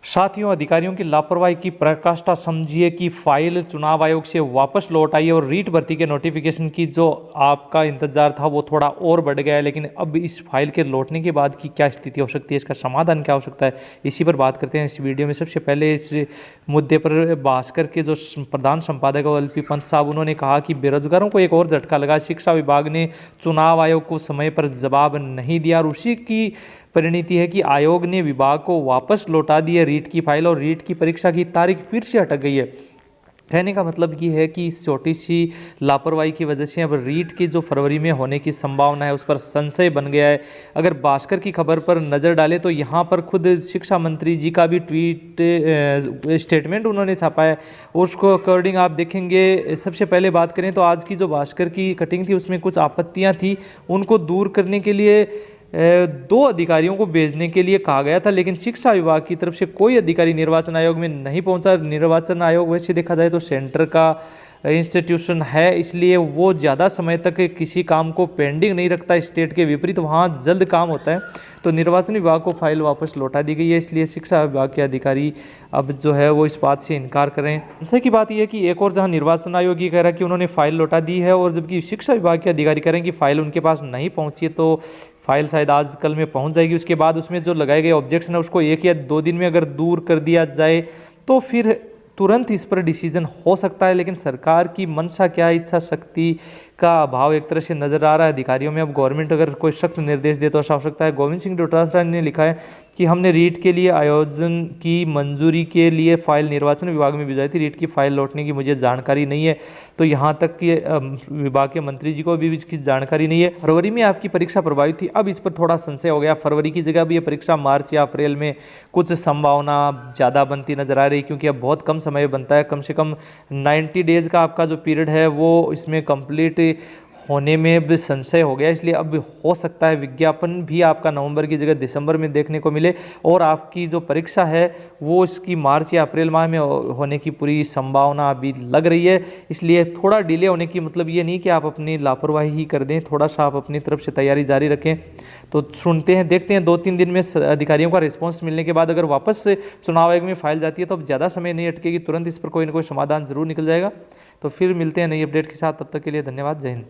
साथियों, अधिकारियों की लापरवाही की पराकाष्ठा समझिए कि फाइल चुनाव आयोग से वापस लौट आई है और रीट भर्ती के नोटिफिकेशन की जो आपका इंतजार था वो थोड़ा और बढ़ गया है। लेकिन अब इस फाइल के लौटने के बाद की क्या स्थिति हो सकती है, इसका समाधान क्या हो सकता है, इसी पर बात करते हैं इस वीडियो में। सबसे पहले इस मुद्दे पर भास्कर के जो प्रधान संपादक है एल पी पंत साहब, उन्होंने कहा कि बेरोजगारों को एक और झटका लगा। शिक्षा विभाग ने चुनाव आयोग को समय पर जवाब नहीं दिया और उसी की परिणति है कि आयोग ने विभाग को वापस लौटा दी है रीट की फाइल और रीट की परीक्षा की तारीख फिर से अटक गई है। कहने का मतलब ये है कि इस छोटी सी लापरवाही की वजह से अब रीट की जो फरवरी में होने की संभावना है उस पर संशय बन गया है। अगर भास्कर की खबर पर नज़र डालें तो यहाँ पर खुद शिक्षा मंत्री जी का भी स्टेटमेंट उन्होंने छापा है। उसको अकॉर्डिंग आप देखेंगे, सबसे पहले बात करें तो आज की जो भास्कर की कटिंग थी उसमें कुछ आपत्तियाँ थी, उनको दूर करने के लिए 2 अधिकारियों को भेजने के लिए कहा गया था, लेकिन शिक्षा विभाग की तरफ से कोई अधिकारी निर्वाचन आयोग में नहीं पहुंचा। निर्वाचन आयोग वैसे देखा जाए तो सेंटर का इंस्टीट्यूशन है, इसलिए वो ज़्यादा समय तक किसी काम को पेंडिंग नहीं रखता। स्टेट के विपरीत वहाँ जल्द काम होता है। तो निर्वाचन विभाग को फाइल वापस लौटा दी गई है, इसलिए शिक्षा विभाग के अधिकारी अब जो है वो इस बात से इनकार कर रहे हैं। ऐसे की बात यह है कि एक और जहाँ निर्वाचन आयोग ये कह रहा है कि उन्होंने फाइल लौटा दी है और जबकि शिक्षा विभाग के अधिकारी कह रहे हैं कि फाइल उनके पास नहीं पहुँची है, तो फाइल शायद आज कल में पहुँच जाएगी। उसके बाद उसमें जो लगाए गए ऑब्जेक्शन है उसको 1 या 2 दिन में अगर दूर कर दिया जाए तो फिर तुरंत इस पर डिसीजन हो सकता है। लेकिन सरकार की मंशा क्या, इच्छा शक्ति का अभाव एक तरह से नजर आ रहा है अधिकारियों में। अब गवर्नमेंट अगर कोई सख्त निर्देश दे तो ऐसा हो सकता है। गोविंद सिंह डोटासरा ने लिखा है कि हमने रीट के लिए आयोजन की मंजूरी के लिए फाइल निर्वाचन विभाग में भिजवाई थी, रीट की फाइल लौटने की मुझे जानकारी नहीं है। तो यहाँ तक कि विभाग के मंत्री जी को भी इसकी जानकारी नहीं है। फरवरी में आपकी परीक्षा प्रभावित थी, अब इस पर थोड़ा संशय हो गया। फरवरी की जगह भी ये परीक्षा मार्च या अप्रैल में कुछ संभावना ज़्यादा बनती नजर आ रही, क्योंकि अब बहुत कम समय बनता है। कम से कम 90 डेज का आपका जो पीरियड है वो इसमें कंप्लीट होने में भी संशय हो गया। इसलिए अब हो सकता है विज्ञापन भी आपका नवंबर की जगह दिसंबर में देखने को मिले और आपकी जो परीक्षा है वो इसकी मार्च या अप्रैल माह में होने की पूरी संभावना अभी लग रही है। इसलिए थोड़ा डिले होने की मतलब ये नहीं कि आप अपनी लापरवाही ही कर दें, थोड़ा सा आप अपनी तरफ से तैयारी जारी रखें। तो सुनते हैं, देखते हैं 2-3 दिन में अधिकारियों का रिस्पॉन्स मिलने के बाद अगर वापस से चुनाव आयोग में फाइल जाती है तो अब ज़्यादा समय नहीं अटकेगी, तुरंत इस पर कोई ना कोई समाधान जरूर निकल जाएगा। तो फिर मिलते हैं नई अपडेट के साथ, तब तक के लिए धन्यवाद, जय हिंद।